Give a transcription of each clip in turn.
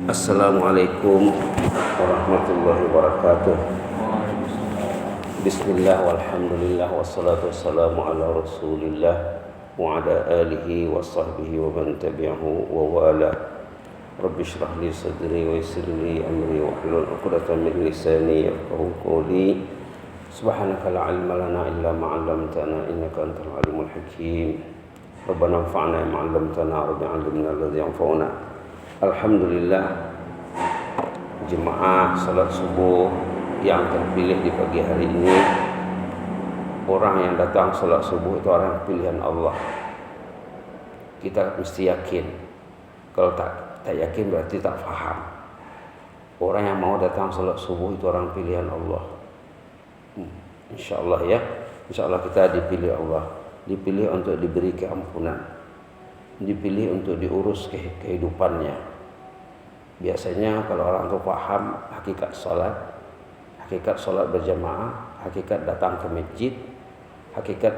Assalamualaikum warahmatullahi wabarakatuh. Bismillah walhamdulillah wassalatu wassalamu ala rasulillah wa ala alihi wa sahbihi wa man tabi'ahu wa wala. Rabbi shrah li sadri wa yassir li amri wa hlul 'uqdatam min lisani yafqahu qawli. Subhanaka la ilma lana illa ma 'allamtana innaka antal alimul hakim. Rabbana anfa'na bima 'allamtana wa 'allimna alladhi yanfa'una. Alhamdulillah, jemaah salat subuh yang terpilih di pagi hari ini, orang yang datang salat subuh itu orang pilihan Allah. Kita mesti yakin. Kalau tak yakin berarti tak faham. Orang yang mau datang salat subuh itu orang pilihan Allah. InsyaAllah ya, InsyaAllah kita dipilih Allah, dipilih untuk diberi keampunan, dipilih untuk diurus kehidupannya. Biasanya kalau orang itu paham hakikat sholat berjamaah, hakikat datang ke masjid, hakikat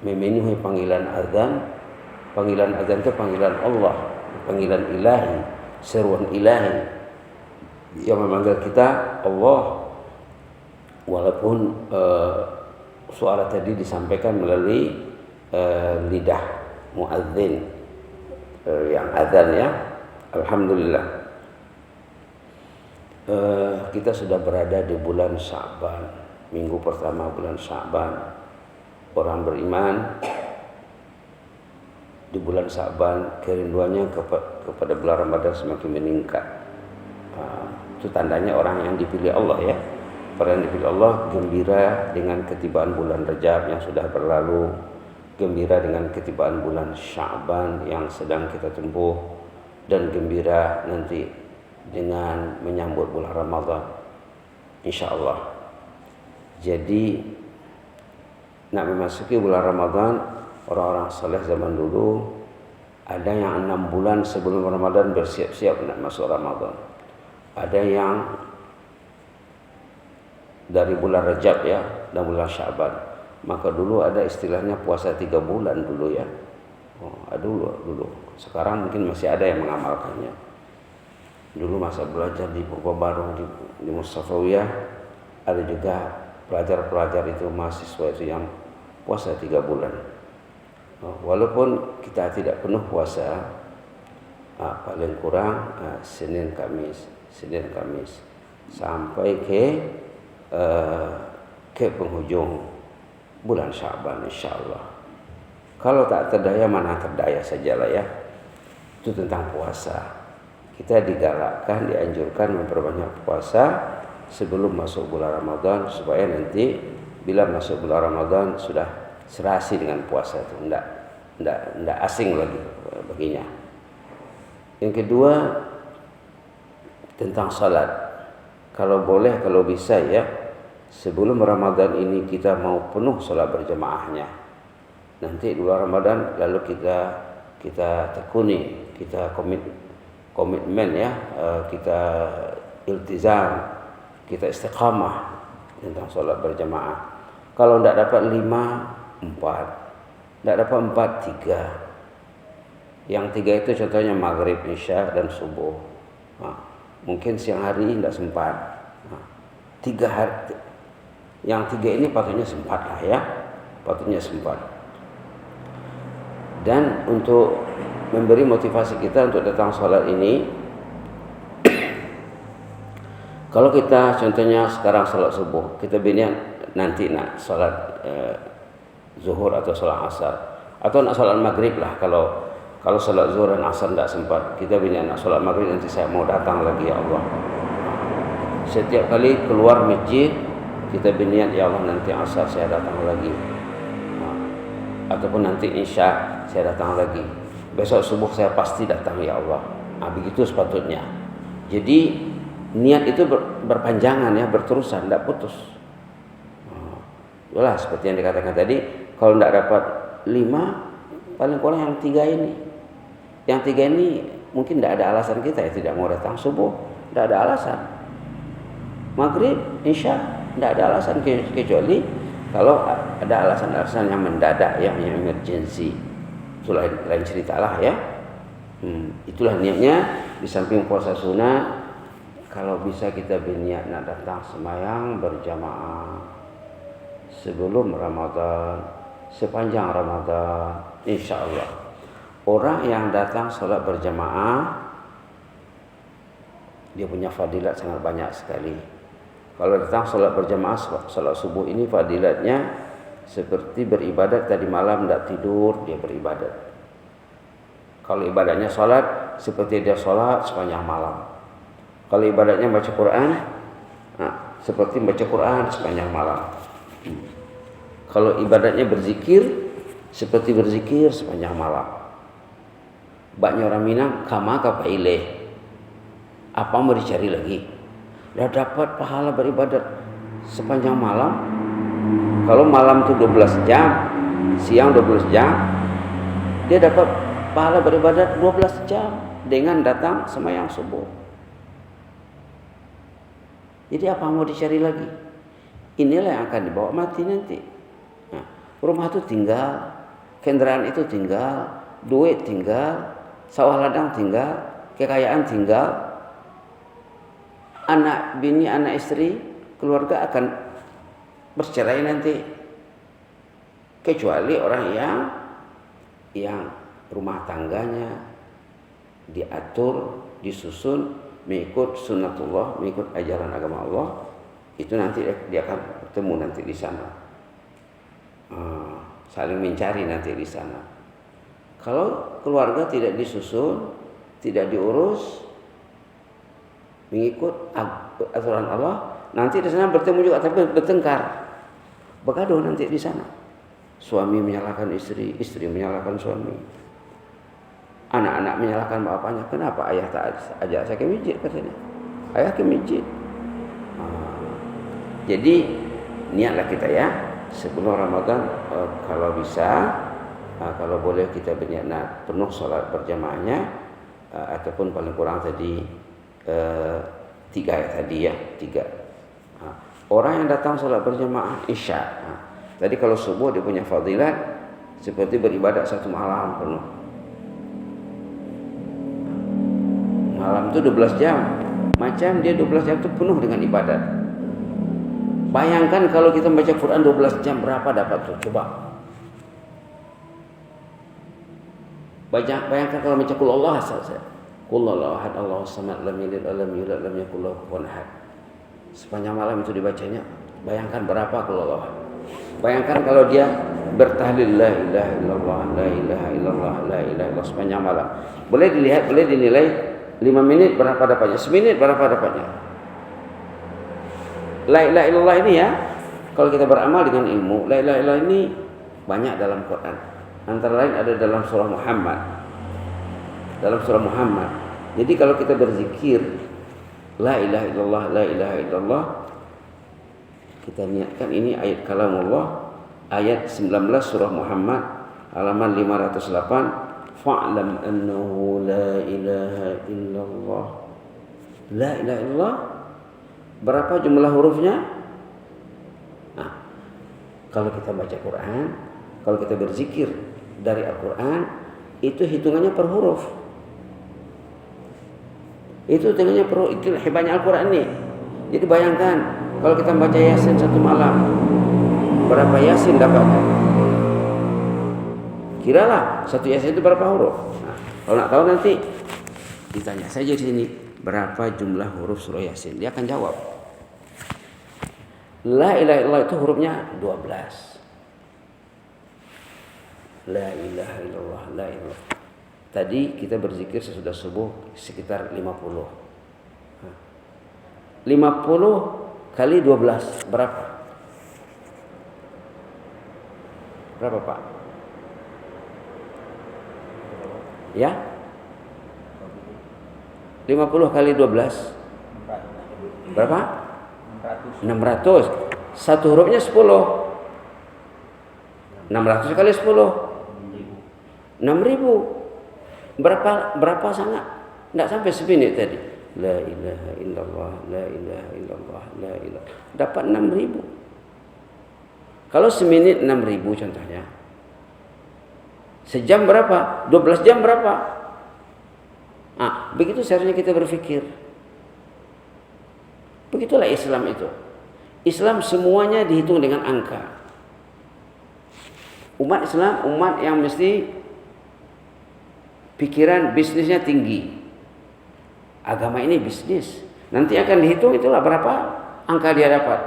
memenuhi panggilan azan. Panggilan azan itu panggilan Allah, panggilan ilahi, seruan ilahi yang memanggil kita Allah. Walaupun suara tadi disampaikan melalui lidah muadzin yang azan ya. Alhamdulillah. Kita sudah berada di bulan Sya'ban, minggu pertama bulan Sya'ban. Orang beriman di bulan Sya'ban kerinduannya kepada bulan Ramadan semakin meningkat. Itu tandanya orang yang dipilih Allah ya. Orang yang dipilih Allah gembira dengan ketibaan bulan Rajab yang sudah berlalu, gembira dengan ketibaan bulan Sya'ban yang sedang kita tempuh, dan gembira nanti dengan menyambut bulan Ramadan insyaallah. Jadi nak memasuki bulan Ramadan, orang-orang saleh zaman dulu ada yang 6 bulan sebelum Ramadan bersiap-siap nak masuk Ramadan. Ada yang dari bulan Rajab ya dan bulan Sya'ban. Maka dulu ada istilahnya puasa 3 bulan dulu ya. Dulu. Sekarang mungkin masih ada yang mengamalkannya. Dulu masa belajar di Purba Baru di Mustafawiyah, ada juga pelajar-pelajar itu, mahasiswa itu yang puasa 3 bulan. Walaupun kita tidak penuh puasa, paling kurang Senin Kamis sampai ke penghujung bulan Sya'ban insyaallah. Kalau tak terdaya mana terdaya sajalah ya. Itu tentang puasa. Kita digalakkan, dianjurkan memperbanyak puasa sebelum masuk bulan Ramadan, supaya nanti bila masuk bulan Ramadan sudah serasi dengan puasa itu, tidak asing lagi baginya. Yang kedua tentang salat. Kalau boleh, kalau bisa ya, sebelum Ramadan ini kita mau penuh salat berjamaahnya. Nanti bulan Ramadan lalu kita tekuni, kita komitmen ya, kita iltizam, kita istiqamah tentang sholat berjamaah. Kalau tidak dapat 5, 4, tidak dapat 4, 3. Yang 3 itu contohnya maghrib, isya dan subuh. Mungkin siang hari tidak sempat. 3 hari, yang 3 ini patutnya sempat lah ya, patutnya sempat. Dan untuk memberi motivasi kita untuk datang sholat ini, kalau kita contohnya sekarang sholat subuh, kita berniat nanti nak sholat zuhur atau sholat asar, atau nak sholat maghrib lah. Kalau sholat zuhur dan asar tidak sempat, kita berniat nak sholat maghrib, nanti saya mau datang lagi ya Allah. Setiap kali keluar masjid kita berniat, ya Allah nanti asar saya datang lagi, ataupun nanti isya saya datang lagi. Besok subuh saya pasti datang ya Allah. Begitu sepatutnya. Jadi niat itu berpanjangan ya, berterusan, tidak putus. Itulah seperti yang dikatakan tadi. Kalau tidak dapat 5, paling kurang yang 3 ini. Yang 3 ini mungkin tidak ada alasan kita ya tidak mau datang subuh. Tidak ada alasan. Maghrib, isya, tidak ada alasan, kecuali kalau ada alasan-alasan yang mendadak, yang emergency. Itu lain cerita lah ya. Itulah niatnya. Di samping puasa sunnah, kalau bisa kita berniat nak datang sembahyang berjamaah sebelum Ramadan, sepanjang Ramadan, insya Allah. Orang yang datang sholat berjamaah, dia punya fadilat sangat banyak sekali. Kalau datang sholat berjamaah, sholat subuh ini fadilatnya seperti beribadat tadi malam, tidak tidur, dia beribadat. Kalau ibadahnya sholat, seperti dia sholat sepanjang malam. Kalau ibadahnya baca Quran, seperti baca Quran sepanjang malam. Kalau ibadahnya berzikir, seperti berzikir sepanjang malam. Banyak orang Minang, kama kapa ileh. Apa mau dicari lagi? Dah dapat pahala beribadat sepanjang malam. Kalau malam itu 12 jam, siang 12 jam, dia dapat pahala beribadat 12 jam dengan datang sembahyang subuh. Jadi apa mau dicari lagi? Inilah yang akan dibawa mati nanti. Nah, rumah itu tinggal, kendaraan itu tinggal, duit tinggal, sawah ladang tinggal, kekayaan tinggal, anak bini, anak istri, keluarga akan bercerai nanti. Kecuali orang yang rumah tangganya diatur, disusun, mengikut sunnatullah, mengikut ajaran agama Allah, itu nanti dia akan bertemu nanti di sana. Saling mencari nanti di sana. Kalau keluarga tidak disusun, tidak diurus, mengikut aturan Allah, nanti di sana bertemu juga tapi bertengkar, bergaduh nanti di sana. Suami menyalahkan istri, istri menyalahkan suami. Anak-anak menyalahkan bapaknya. Kenapa ayah tak ajak saya ke masjid katanya? Ayah ke masjid. Jadi niatlah kita ya sebelum Ramadan kalau bisa, kalau boleh kita berniat penuh sholat berjamaahnya, ataupun paling kurang tadi 3 tadi ya 3. Orang yang datang sholat berjamaah isya. Tadi kalau subuh dia punya fadilat seperti beribadat 1 malam penuh. Malam itu 12 jam. Macam dia 12 jam itu penuh dengan ibadat. Bayangkan kalau kita baca Quran 12 jam berapa dapat tuh? Coba. Bayangkan kalau baca Qul Allah saja. Qul Allahu ahad, Allahus samad, lam yalid wa lam yulad, lam yakul lahu kufuwan ahad. Sepanjang malam itu dibacanya. Bayangkan berapa Qul Allah. Bayangkan kalau dia bertahlil la ilaha illallah, la ilaha illallah, la ilaha illallah sepanjang malam. Boleh dilihat, boleh dinilai 5 menit berapa dapatnya, semenit berapa dapatnya. La ilaha illallah ini ya, kalau kita beramal dengan ilmu, la ilaha illallah ini banyak dalam Quran. Antara lain ada dalam surah Muhammad. Dalam surah Muhammad. Jadi kalau kita berzikir la ilaha illallah, la ilaha illallah, kita niatkan ini ayat kalamullah, ayat 19 surah Muhammad halaman 508. Fa'lam annahu la ilaha illallah. La ilaha illallah. Berapa jumlah hurufnya? Nah, kalau kita baca Quran, kalau kita berzikir dari Al-Quran, itu hitungannya per huruf. Itu hitungannya per huruf. Itu hebatnya Al-Quran ini. Jadi bayangkan, kalau kita baca Yasin 1 malam, berapa Yasin dapatnya? Kiralah 1 Yasin itu berapa huruf. Nah, kalau nak tahu nanti ditanya saja di sini, berapa jumlah huruf surah Yasin? Dia akan jawab. La ilaha illallah itu hurufnya 12. La ilaha illallah, la ilaha. Tadi kita berzikir sesudah subuh sekitar 50. 50 kali 12 berapa? Berapa Pak? Ya? 50 kali 12 berapa? 600. Satu hurufnya 10. 600 kali 10 6.000. Berapa sangat? Enggak sampai semenit tadi. La ilaha illallah, la ilaha illallah, la ilaha. Dapat 6.000. Kalau semenit 6.000 contohnya. Sejam berapa? 12 jam berapa? Begitu seharusnya kita berpikir. Begitulah Islam itu. Islam semuanya dihitung dengan angka. Umat Islam umat yang mesti pikiran bisnisnya tinggi. Agama ini bisnis. Nanti akan dihitung itulah berapa angka dia dapat.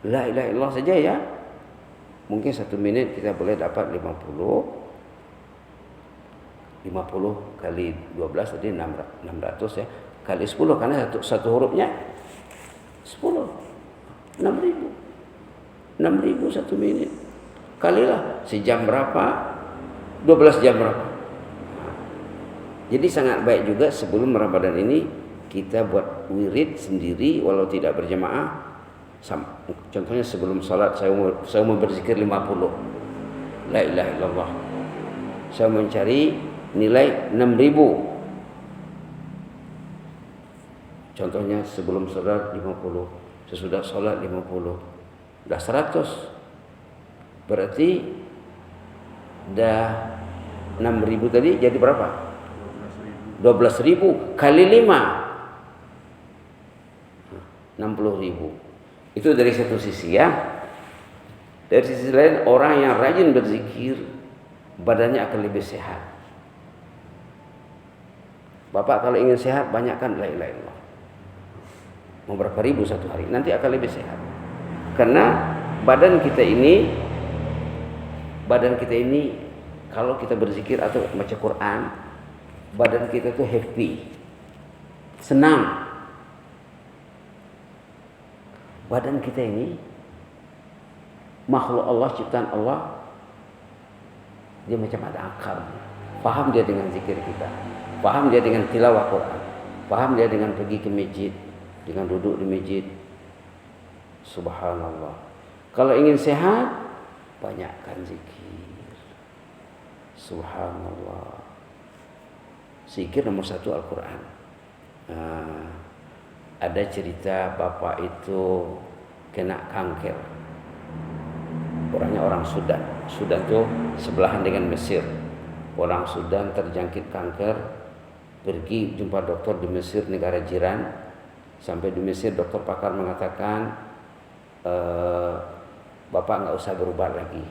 La ilaha illallah saja ya. Mungkin 1 menit kita boleh dapat 50 kali 12 tadi 600 ya. Kali 10 karena satu hurufnya 10. 6.000. 6.000 1 menit. Kalilah sejam berapa? 12 jam berapa? Jadi sangat baik juga sebelum Ramadan ini kita buat wirid sendiri walau tidak berjamaah. Contohnya sebelum salat saya mau berzikir 50. La ilaha illallah. Saya mencari nilai 6.000. Contohnya sebelum salat 50, sesudah salat 50. Dah 100. Berarti dah 6.000 tadi jadi berapa? 12.000 kali 5. 60.000. Itu dari satu sisi ya. Dari sisi lain orang yang rajin berzikir badannya akan lebih sehat. Bapak kalau ingin sehat banyakkan la ilaha illallah. Mau berapa ribu satu hari nanti akan lebih sehat. Karena badan kita ini kalau kita berzikir atau baca Quran, badan kita tuh happy, senang. Badan kita ini makhluk Allah, ciptaan Allah, dia macam ada akal. Paham dia dengan zikir kita, paham dia dengan tilawah Quran, paham dia dengan pergi ke masjid, dengan duduk di masjid. Subhanallah. Kalau ingin sehat, banyakkan zikir. Subhanallah. Zikir nomor 1 Al-Quran. Ada cerita bapak itu kena kanker. Orangnya orang Sudan. Sudan itu sebelahan dengan Mesir. Orang Sudan terjangkit kanker, pergi jumpa dokter di Mesir, negara jiran. Sampai di Mesir dokter pakar mengatakan, Bapak nggak usah berobat lagi.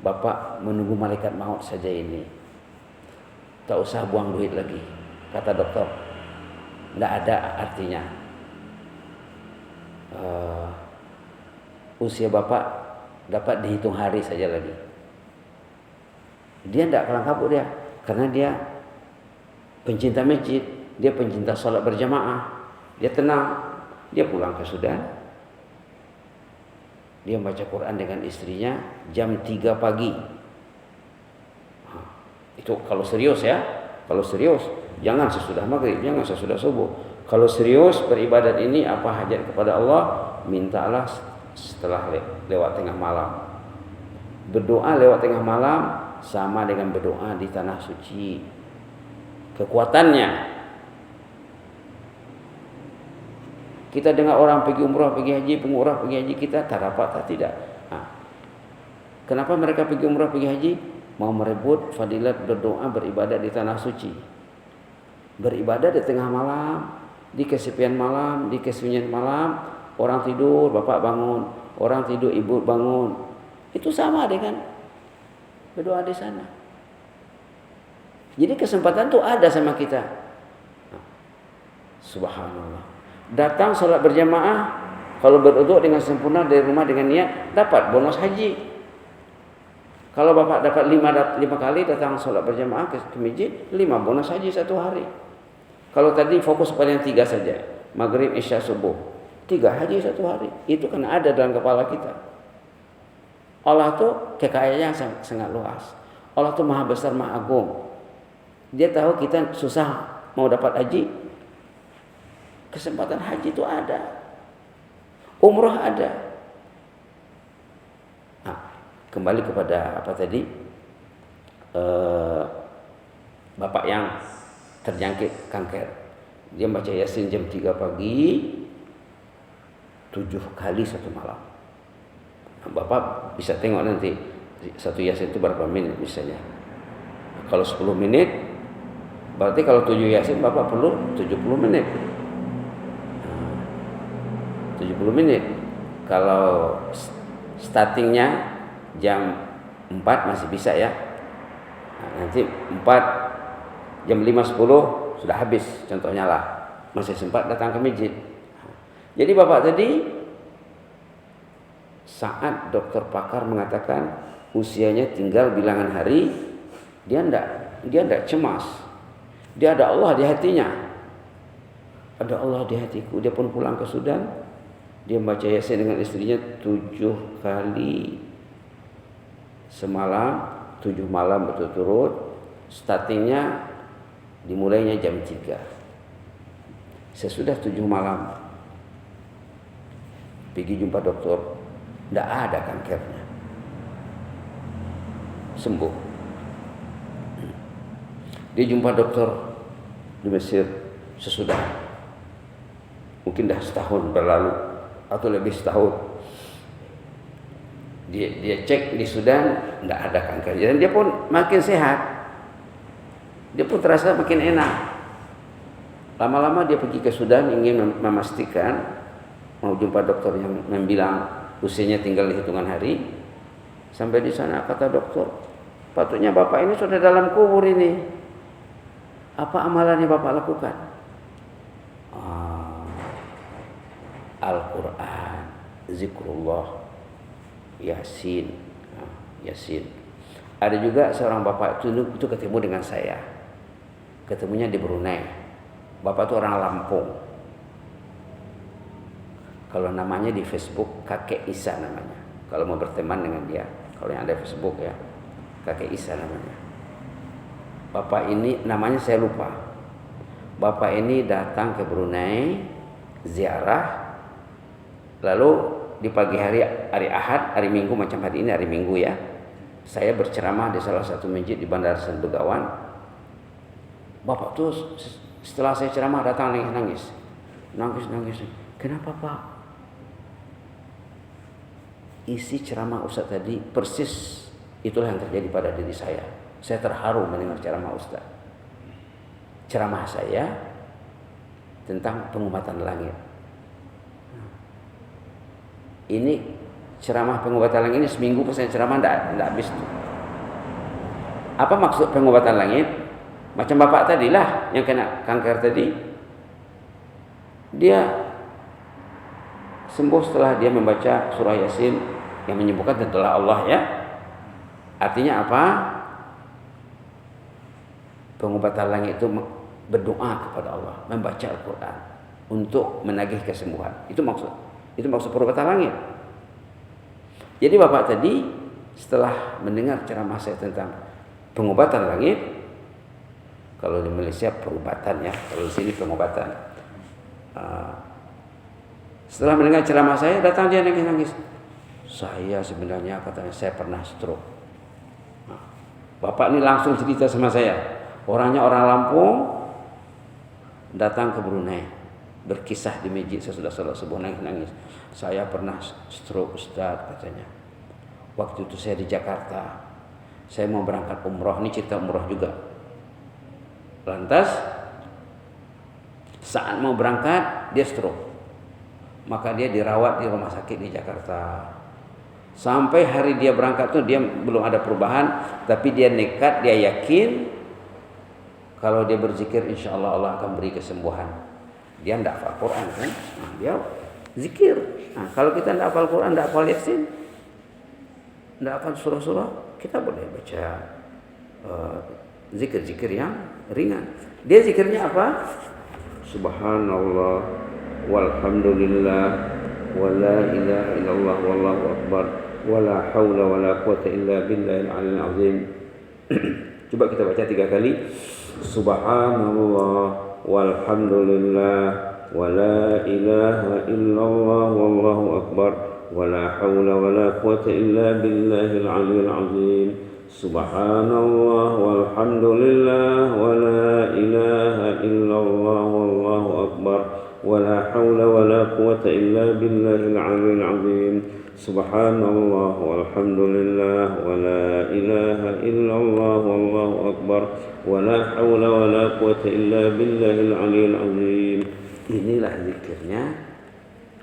Bapak menunggu malaikat maut saja ini. Tak usah buang duit lagi. Kata dokter, tidak ada artinya. Usia Bapak dapat dihitung hari saja lagi. Dia tidak kelang kabut dia, karena dia pencinta masjid, dia pencinta salat berjamaah, dia tenang, dia pulang ke Sudan. Dia baca Quran dengan istrinya jam 3 pagi. Itu kalau serius ya. Kalau serius, jangan sesudah maghrib, jangan sesudah subuh. Kalau serius beribadat ini apa hajat kepada Allah, mintalah setelah lewat tengah malam. Berdoa lewat tengah malam sama dengan berdoa di tanah suci. Kekuatannya. Kita dengar orang pergi umrah, pergi haji, pengurah pergi haji, kita tak dapat tak tidak. Kenapa mereka pergi umrah, pergi haji? Mau merebut fadilat berdoa, beribadat di tanah suci. Beribadat di tengah malam, di kesepian malam, di kesunyian malam. Orang tidur, bapak bangun. Orang tidur, ibu bangun. Itu sama dengan berdoa di sana. Jadi kesempatan itu ada sama kita. Subhanallah. Datang sholat berjamaah, kalau berwudu dengan sempurna dari rumah dengan niat, dapat bonus haji. Kalau bapak dapat 5 kali datang sholat berjamaah ke masjid, 5 bonus haji satu hari. Kalau tadi fokus pada yang 3 saja, maghrib, isya, subuh, 3 haji satu hari. Itu kan ada dalam kepala kita. Allah tuh kekayaannya sangat luas. Allah tuh maha besar, maha agung. Dia tahu kita susah mau dapat haji. Kesempatan haji itu ada, umrah ada. Kembali kepada apa tadi, bapak yang terjangkit kanker, dia baca Yasin jam 3 pagi 7 kali satu malam. Bapak bisa tengok nanti satu Yasin itu berapa menit misalnya. Kalau 10 menit, berarti kalau 7 Yasin Bapak perlu 70 menit. 70 menit. Kalau startingnya jam 4 masih bisa ya. Nanti 4 jam 5.10 sudah habis contohnya lah. Masih sempat datang ke masjid. Jadi Bapak tadi saat dokter pakar mengatakan usianya tinggal bilangan hari, dia enggak cemas. Dia ada Allah di hatinya. Ada Allah di hatiku. Dia pun pulang ke Sudan. Dia membaca Yasin dengan istrinya 7 kali semalam, 7 malam berturut-turut. Startingnya dimulainya jam 3. Sesudah 7 malam pergi jumpa dokter, tidak ada kankernya, sembuh. Dia jumpa dokter di Mesir sesudah mungkin dah setahun berlalu atau lebih setahun. Dia cek di Sudan tidak ada kanker, dan dia pun makin sehat. Dia pun terasa makin enak. Lama-lama dia pergi ke Sudan ingin memastikan, mau jumpa dokter yang bilang usianya tinggal hitungan hari. Sampai di sana kata dokter, patutnya Bapak ini sudah dalam kubur ini. Apa amalan yang Bapak lakukan? Al-Quran, zikrullah, Yasin. Yasin. Ada juga seorang bapak itu ketemu dengan saya. Ketemunya di Brunei. Bapak itu orang Lampung. Kalau namanya di Facebook Kakek Isa namanya. Kalau mau berteman dengan dia, kalau yang ada Facebook ya, Kakek Isa namanya. Bapak ini namanya saya lupa. Bapak ini datang ke Brunei ziarah. Lalu di pagi hari Ahad, hari Minggu macam hari ini hari Minggu ya, saya berceramah di salah satu masjid di Bandar Seri Begawan. Bapak tuh setelah saya ceramah datang nangis. Kenapa Pak? Isi ceramah Ustaz tadi persis itulah yang terjadi pada diri saya. Saya terharu mendengar ceramah Ustaz. Ceramah saya tentang pengobatan langit. Ini ceramah pengobatan langit ini seminggu pas saya ceramah tidak habis tuh. Apa maksud pengobatan langit? Macam Bapak tadi lah yang kena kanker tadi. Dia sembuh setelah dia membaca surah Yasin yang menyembuhkan tentulah Allah ya. Artinya apa? Pengobatan langit itu berdoa kepada Allah, membaca Al-Quran untuk menagih kesembuhan. Itu maksud pengobatan langit. Jadi Bapak tadi setelah mendengar ceramah saya tentang pengobatan langit, kalau di Malaysia perubatan ya, kalau di sini pengobatan. Setelah mendengar ceramah saya, datang dia nangis. Saya sebenarnya katanya saya pernah stroke. Bapak ini langsung cerita sama saya. Orangnya orang Lampung, datang ke Brunei, berkisah di masjid sesudah salat subuh nangis. Saya pernah stroke Ustaz katanya. Waktu itu saya di Jakarta. Saya mau berangkat umroh, ini cerita umroh juga. Lantas saat mau berangkat dia stroke. Maka dia dirawat di rumah sakit di Jakarta. Sampai hari dia berangkat tuh dia belum ada perubahan, tapi dia nekat, dia yakin kalau dia berzikir insya Allah Allah akan beri kesembuhan. Dia tidak hafal Quran kan? Dia zikir. Kalau kita tidak hafal Quran, tidak hafal Yasin, tidak hafal surah-surah, kita boleh baca zikir-zikir yang ringan. Dia zikirnya apa? Subhanallah walhamdulillah wala ilaha illallah wallahu akbar wala haula wala quwata illa billahil aliyil azim. Coba kita baca 3 kali. Subhanallah walhamdulillah wala ilaha illallah wallahu akbar wala haula wala quwata illa billahil aliyil azim. Subhanallah walhamdulillah wala ilaha illallah wallahu akbar wala حول ولا قوة إلا بالله العلي العظيم سبحان الله والحمد لله ولا إله إلا الله والله أكبر ولا حول ولا قوة إلا بالله العلي العظيم. Inilah zikirnya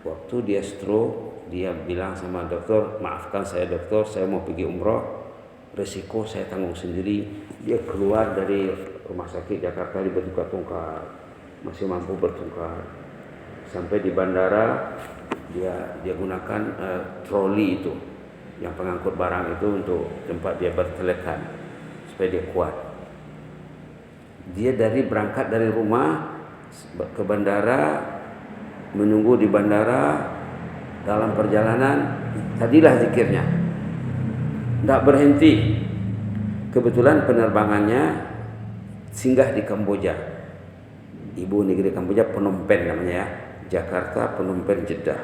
waktu dia stroke. Dia bilang sama dokter, maafkan saya dokter, saya mau pergi umroh, resiko saya tanggung sendiri. Dia keluar dari rumah sakit Jakarta di bertungkar-tungkar, masih mampu bertungkar. Sampai di bandara dia gunakan troli itu, yang pengangkut barang itu untuk tempat dia bertelekan supaya dia kuat. Dia berangkat dari rumah ke bandara, menunggu di bandara. Dalam perjalanan tadilah zikirnya tidak berhenti. Kebetulan penerbangannya singgah di Kamboja, ibu negeri Kamboja, Phnom Penh namanya ya, Jakarta, Phnom Penh, Jeddah.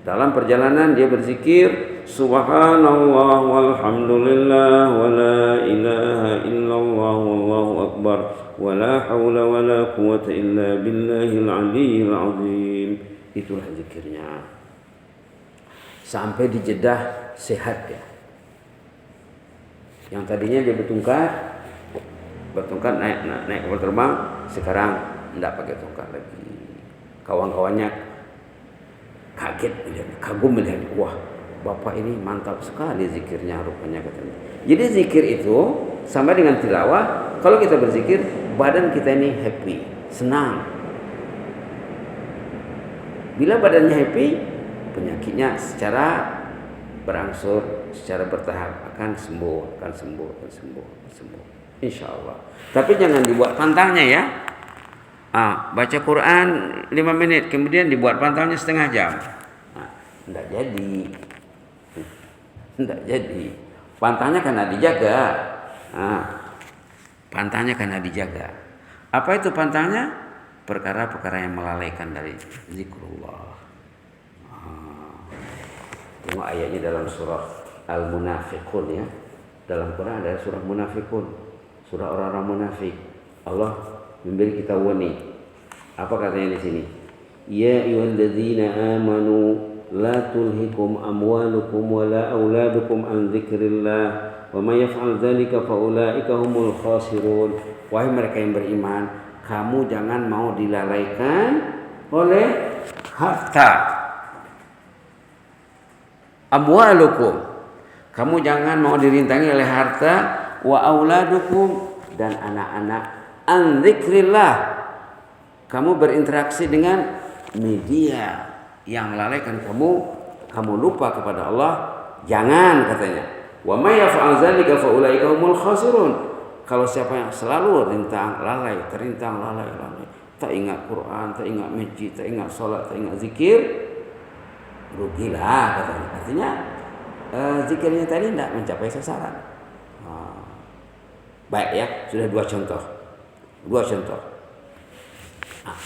Dalam perjalanan dia berzikir subhanallah walhamdulillah wa la ilaha illallah wallahu akbar wa la hawla wa la quwwata illa billahil aliyyil azim. Itulah zikirnya. Sampai di Jeddah sehat dia. Yang tadinya dia bertungkat naik kapal terbang, sekarang tidak pakai tungkat lagi. Kawan-kawannya kaget melihat, kagum melihat, wah bapak ini mantap sekali zikirnya rupanya katanya. Jadi zikir itu sama dengan tilawah. Kalau kita berzikir, badan kita ini happy, senang. Bila badannya happy, penyakitnya secara berangsur, secara bertahap akan sembuh. Insya Allah. Tapi jangan dibuat pantangnya ya. Baca Quran 5 menit, kemudian dibuat pantangnya setengah jam. Tidak jadi. Pantangnya karena dijaga. Pantangnya karena dijaga. Apa itu pantangnya? Perkara-perkara yang melalaikan dari zikrullah. Tengok ayatnya dalam surah Al-Munafiqun ya. Dalam Quran ada surah Munafiqun, surah orang-orang munafik. Allah memberi kita warning. Apa katanya di sini? Ya ayyuhalladzina amanu la tulhikum amwalukum wala auladukum an dzikrillah wa may yaf'al dzalika fa ulaika humul khasirun. Wahai mereka yang beriman, kamu jangan mau dilalaikan oleh harta. Amwalukum, kamu jangan mau dirintangi oleh harta, wa auladukum, dan anak-anak, an dzikrillah, kamu berinteraksi dengan media yang melalaikan kamu lupa kepada Allah, jangan katanya. Wa may yaf'al dzalika fa ulaika humul khasirun. Kalau siapa yang selalu terintang lalai, tak ingat Quran, tak ingat masjid, tak ingat salat, tak ingat zikir, rugilah katanya. Artinya zikirnya tadi tidak mencapai sasaran. Baik ya, sudah dua contoh.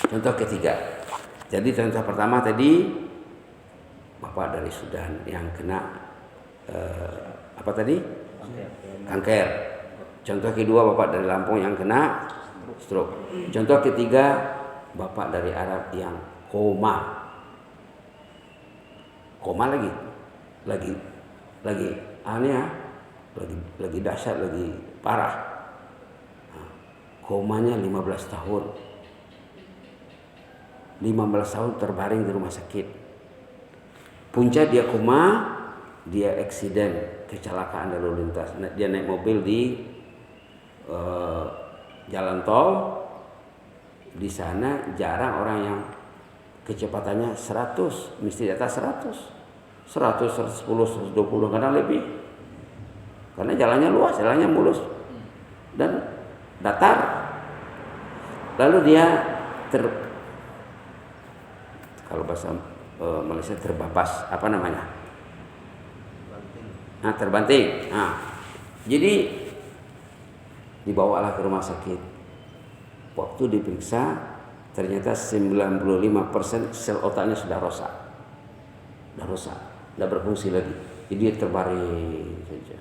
Contoh ketiga. Jadi contoh pertama tadi bapak dari Sudan yang kena apa tadi? Kanker. Contoh kedua bapak dari Lampung yang kena stroke. Contoh ketiga bapak dari Arab yang koma lagi aneh ya, lagi dahsyat, lagi parah. Komanya 15 tahun terbaring di rumah sakit. Punca dia koma, dia eksiden, kecelakaan lalu lintas. Dia naik mobil di jalan tol. Di sana jarang orang yang kecepatannya 100, mesti di atas 100, 110, 120, kadang lebih. Karena jalannya luas, jalannya mulus dan datar. Lalu dia kalau bahasa Malaysia terbabas, apa namanya? Terbanting. Jadi dibawalah ke rumah sakit. Waktu diperiksa ternyata 95% sel otaknya sudah rusak, tidak berfungsi lagi. Jadi dia terbaring saja.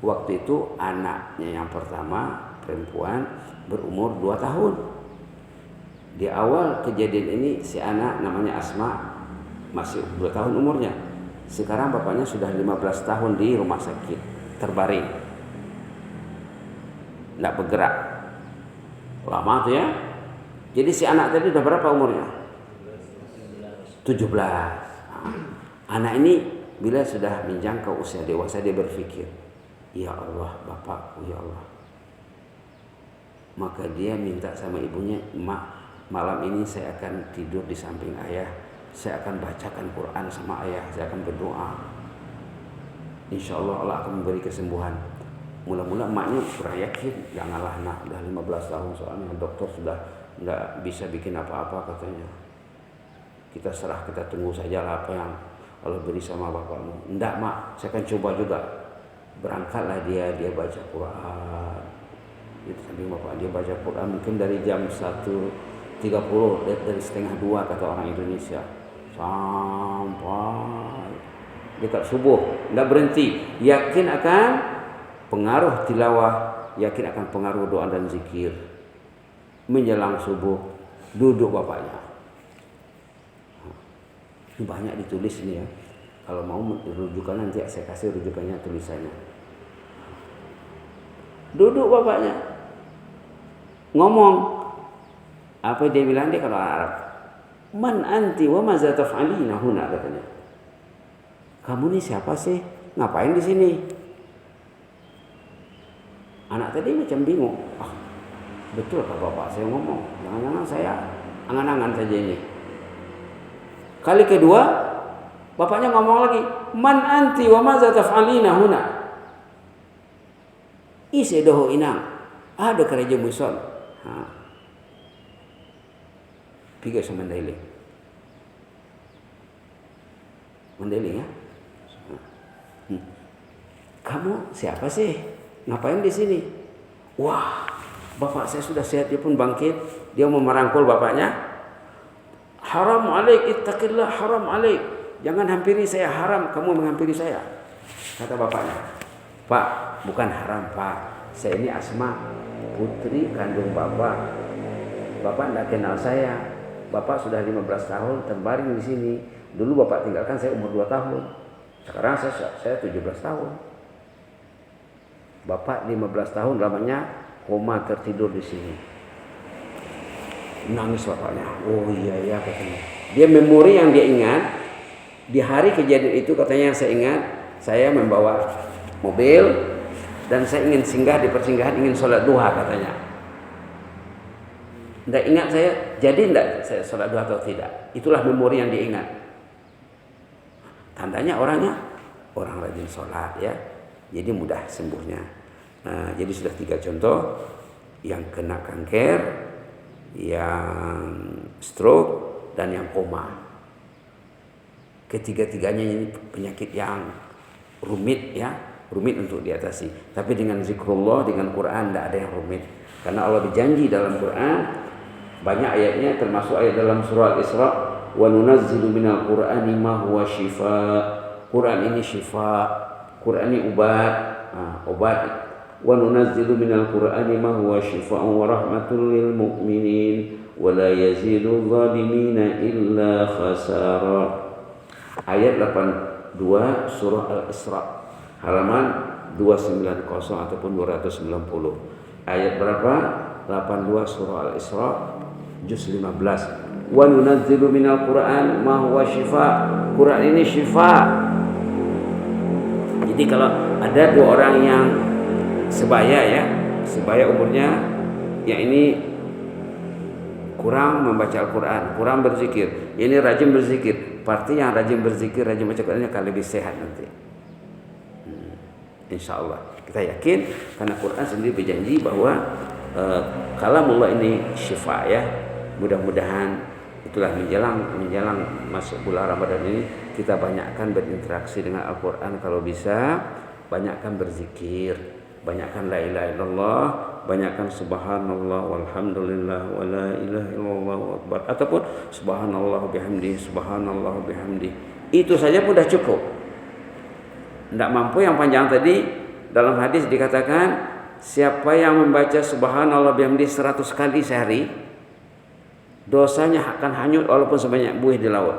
Waktu itu anaknya yang pertama perempuan berumur 2 tahun. Di awal kejadian ini si anak namanya Asma masih 2 tahun umurnya. Sekarang bapaknya sudah 15 tahun di rumah sakit, terbaring, tidak bergerak. Lama tuh ya. Jadi si anak tadi udah berapa umurnya? 17. Anak ini bila sudah menjangkau usia dewasa, dia berpikir, ya Allah bapakku, ya Allah. Maka dia minta sama ibunya, mak, malam ini saya akan tidur di samping ayah, saya akan bacakan Quran sama ayah, saya akan berdoa, insya Allah Allah akan memberi kesembuhan. Mula-mula emaknya kurang yakin, janganlah nak, udah 15 tahun soalnya dokter sudah nggak bisa bikin apa-apa katanya. Kita serah, kita tunggu saja lah apa yang Allah beri sama bapakmu. Enggak mak, saya akan coba juga. Berangkatlah dia baca Quran. Di samping bapak dia baca Quran mungkin dari jam 1.30 dari setengah 2 kata orang Indonesia sampai dekat subuh, enggak berhenti. Yakin akan pengaruh tilawah, yakin akan pengaruh doa dan zikir. Menjelang subuh duduk bapaknya. Ini banyak ditulis ini ya. Kalau mau rujukan nanti saya kasih rujukannya, tulisannya. Duduk bapaknya, ngomong. Apa dia bilang, dia kalau Arab, man anti wa maza taf'alina huna, katanya. Kamu ini siapa sih? Ngapain di sini? Anak tadi macam bingung. Betul kah bapak saya ngomong? Jangan-jangan saya angan-angan saja ini. Kali kedua, bapaknya ngomong lagi, man anti wa maza taf'alina huna. Isedoho inang. Ada kerja muson. Piga sama Mandailing. Mandailing ya? Kamu siapa sih? Ngapain di sini? Wah, bapak saya sudah sehat, dia pun bangkit. Dia mau merangkul bapaknya. Haram alaik, ittaqillah, haram alaik. Jangan hampiri saya, haram kamu menghampiri saya. Kata bapaknya. Pak, bukan haram pak. Saya ini Asma, putri kandung bapak. Bapak tidak kenal saya. Bapak sudah 15 tahun terbaring di sini. Dulu bapak tinggalkan saya umur 2 tahun. Sekarang saya 17 tahun. Bapak 15 tahun lamanya koma tertidur di sini. Nangis bapaknya. Oh iya katanya. Dia memori yang dia ingat. Di hari kejadian itu katanya saya ingat, saya membawa mobil dan saya ingin singgah di persinggahan, ingin sholat duha katanya. Tidak ingat saya, jadi tidak saya sholat duha atau tidak. Itulah memori yang diingat. Tandanya orangnya orang rajin sholat ya. Jadi mudah sembuhnya. Nah, jadi sudah 3 contoh. Yang kena kanker, yang stroke, dan yang koma. Ketiga-tiganya ini penyakit yang rumit ya. Rumit untuk diatasi. Tapi dengan zikrullah, dengan Quran tidak ada yang rumit. Karena Allah berjanji dalam Quran, banyak ayatnya, termasuk ayat dalam surah Al-Isra, wa nunazzilu minal Qur'ani ma huwa shifaa. Quran ini syifa, Quran ini obat. Wa nunazzilu minal Qur'ani ma huwa shifaa'un wa rahmatul lil mu'minin wa la yazidul zalimina illa khasara. Ayat 82 surah Al-Isra, halaman 290 ataupun 290. Ayat berapa? 82 surah Al-Isra, juz 15. Wa nunazzilu minal Qur'an ma huwa shifaa. Quran ini syifa. Jadi kalau ada 2 orang yang sebaya umurnya, yang ini kurang membaca Al-Quran, kurang berzikir, ini rajin berzikir. Pasti yang rajin berzikir, rajin baca Quran akan lebih sehat nanti. Insya Allah. Kita yakin karena Quran sendiri berjanji bahwa kalamullah ini syifa ya. Mudah-mudahan itulah menjelang masuk bulan Ramadan ini kita banyakkan berinteraksi dengan Al-Quran. Kalau bisa banyakkan berzikir, banyakkan la ilaha illallah, banyakkan subhanallah walhamdulillah wa la ilaha illallah akbar, ataupun subhanallah bihamdi, subhanallah bihamdi. Itu saja pun sudah cukup. Tidak mampu yang panjang tadi, dalam hadis dikatakan siapa yang membaca subhanallah bihamdi 100 kali sehari, dosanya akan hanyut walaupun sebanyak buih di laut.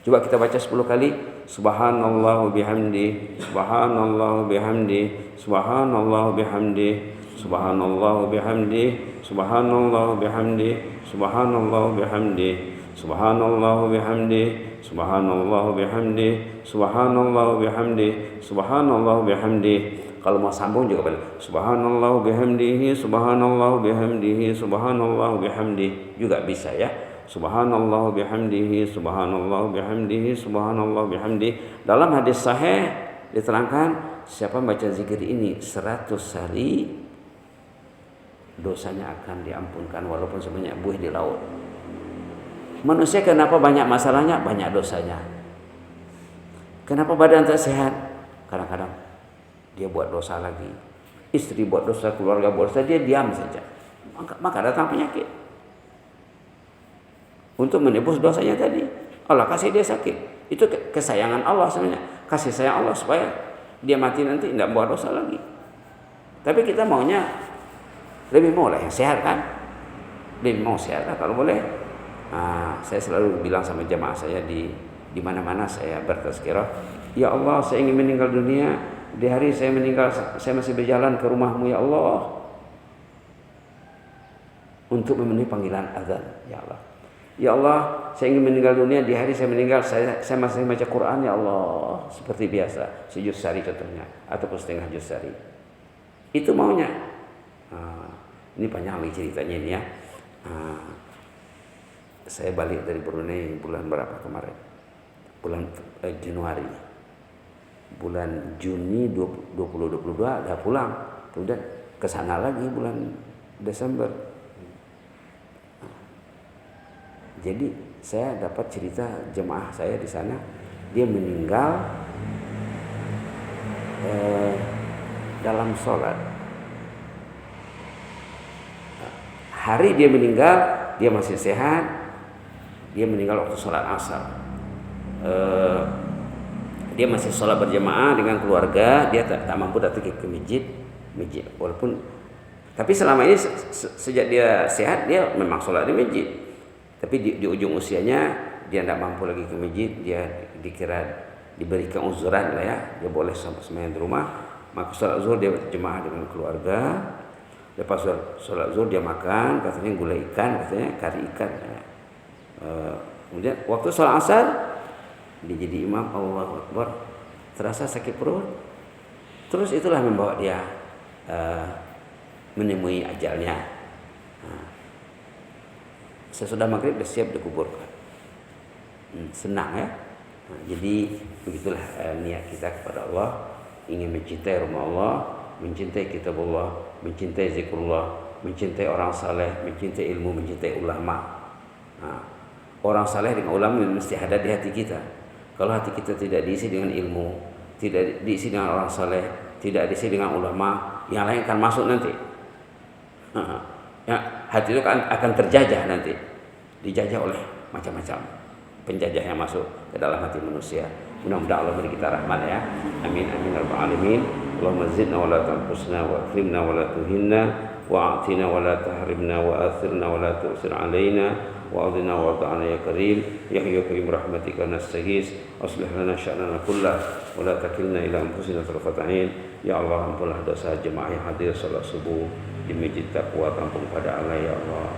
Coba kita baca 10 kali. Subhanallah bihamdi, subhanallah bihamdi, subhanallah bihamdi, subhanallah bihamdi, subhanallah bihamdi, subhanallah bihamdi, subhanallah bihamdi, subhanallah bihamdi, subhanallah bihamdi, subhanallah bihamdi. Kalau mau sambung juga boleh. Subhanallah bihamdihi, subhanallah bihamdihi, subhanallah bihamdi juga bisa ya. Subhanallah bihamdihi, subhanallah bihamdihi, subhanallah bihamdi. Dalam hadis sahih diterangkan siapa baca zikir ini 100 hari dosanya akan diampunkan walaupun sebanyak buih di laut. Manusia kenapa banyak masalahnya? Banyak dosanya. Kenapa badan tak sehat? Kadang-kadang dia buat dosa lagi. Istri buat dosa, keluarga buat dosa, dia diam saja. Maka datang penyakit. Untuk menebus dosanya tadi, Allah kasih dia sakit. Itu kesayangan Allah sebenarnya. Kasih sayang Allah supaya dia mati nanti tidak buat dosa lagi. Tapi kita maunya lebih mau lah yang sehat kan? Lebih mau sehat lah kalau boleh. Saya selalu bilang sama jemaah saya di mana-mana saya bertazkirah, ya Allah, saya ingin meninggal dunia di hari saya meninggal, saya masih berjalan ke rumah-Mu ya Allah untuk memenuhi panggilan azan. Ya Allah, ya Allah, saya ingin meninggal dunia di hari saya meninggal, saya masih baca Quran ya Allah seperti biasa, sejuz sehari contohnya ataupun setengah juz sehari. Itu maunya. Ini panjang lagi ceritanya ini ya. Saya balik dari Brunei bulan berapa kemarin? Bulan Januari. Bulan Juni 2022 udah pulang. Kemudian ke sana lagi bulan Desember. Jadi saya dapat cerita jemaah saya di sana, dia meninggal dalam sholat. Hari dia meninggal, dia masih sehat. Dia meninggal waktu sholat asar. Dia masih sholat berjamaah dengan keluarga. Dia tak mampu datang ke masjid. Walaupun, tapi selama ini sejak dia sehat dia memang sholat di masjid. Tapi di ujung usianya dia tidak mampu lagi ke masjid. Dia diberikan uzuran lah ya. Dia boleh sembahyang di rumah. Maka sholat zuhur dia berjamaah dengan keluarga. Lepas sholat zuhur dia makan, katanya gulai ikan, katanya kari ikan. Kemudian waktu sholat asar dia jadi imam, Allahu Akbar, terasa sakit perut. Terus itulah membawa dia menemui ajalnya. Sesudah maghrib dia siap dikuburkan. Senang ya. Jadi begitulah niat kita kepada Allah, ingin mencintai rumah Allah, mencintai kitab Allah, mencintai zikrullah, mencintai orang saleh, mencintai ilmu, mencintai ulama. Orang saleh dengan ulama mesti ada di hati kita. Kalau hati kita tidak diisi dengan ilmu, tidak diisi dengan orang saleh, tidak diisi dengan ulama, yang lain akan masuk nanti. Ya, hati itu akan terjajah nanti, dijajah oleh macam-macam penjajah yang masuk ke dalam hati manusia. Mudah-mudahan Allah beri kita rahmat ya. Amin amin rabbal alamin. Allahumma zidna wa la tanqusna wa akrimna wa la tuhinna wa a'tina wa la tahrimna wa athirna wa la tu'sir alaina wa adina wa ta'ala ya karim ya hayyu qayyum rahmatika nastaghis aslih lana sya'nana kullah wa la takilna ila anfusina tarfata ain. Ya Allah, ampunlah dosa jemaah yang hadir salat subuh di Masjid Taqwa Kampung Pada Allah ya Allah.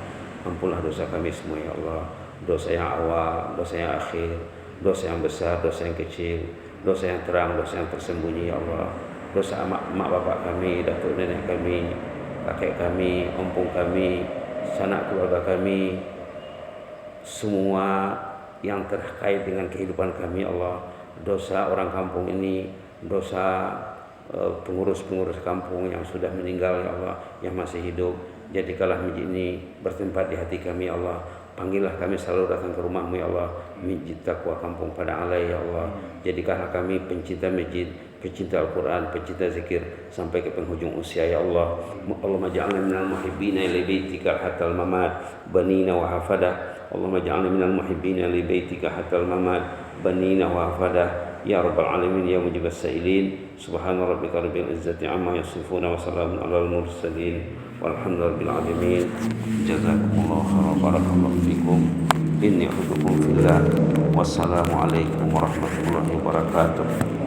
Ampunlah dosa kami semua ya Allah. Dosa yang awal, dosa yang akhir, dosa yang besar, dosa yang kecil, dosa yang terang, dosa yang tersembunyi ya Allah. Dosa mak bapak kami, datuk nenek kami, kakek kami, ompong kami, sanak keluarga kami, semua yang terkait dengan kehidupan kami Allah. Dosa orang kampung ini, dosa pengurus-pengurus kampung yang sudah meninggal ya Allah, yang masih hidup. Jadikanlah masjid ini bertempat di hati kami ya Allah. Panggillah kami selalu datang ke rumah-Mu ya Allah. Masjid Taqwa Kampung Pada Allah ya Allah. Jadikanlah kami pencinta masjid, pencinta Al-Quran, pencinta zikir sampai ke penghujung usia ya Allah. Allahumma ja'alna minal muhibbina li baitika hatal mamat banina wa hafadah. Allahumma ja'alna minal muhibbina li baitika hatal mamat banina wa hafadah. ya rabbal alamin ya mujibas sa'ilin. Subhana rabbika rabbil izzati amma yasifun wa salamun alal mursalin walhamdulillahi rabbil alamin. Jazakumullahu khairan, barakallahu fikum. Inni uhibbukum fillah. Wassalamu alaikum warahmatullahi wabarakatuh.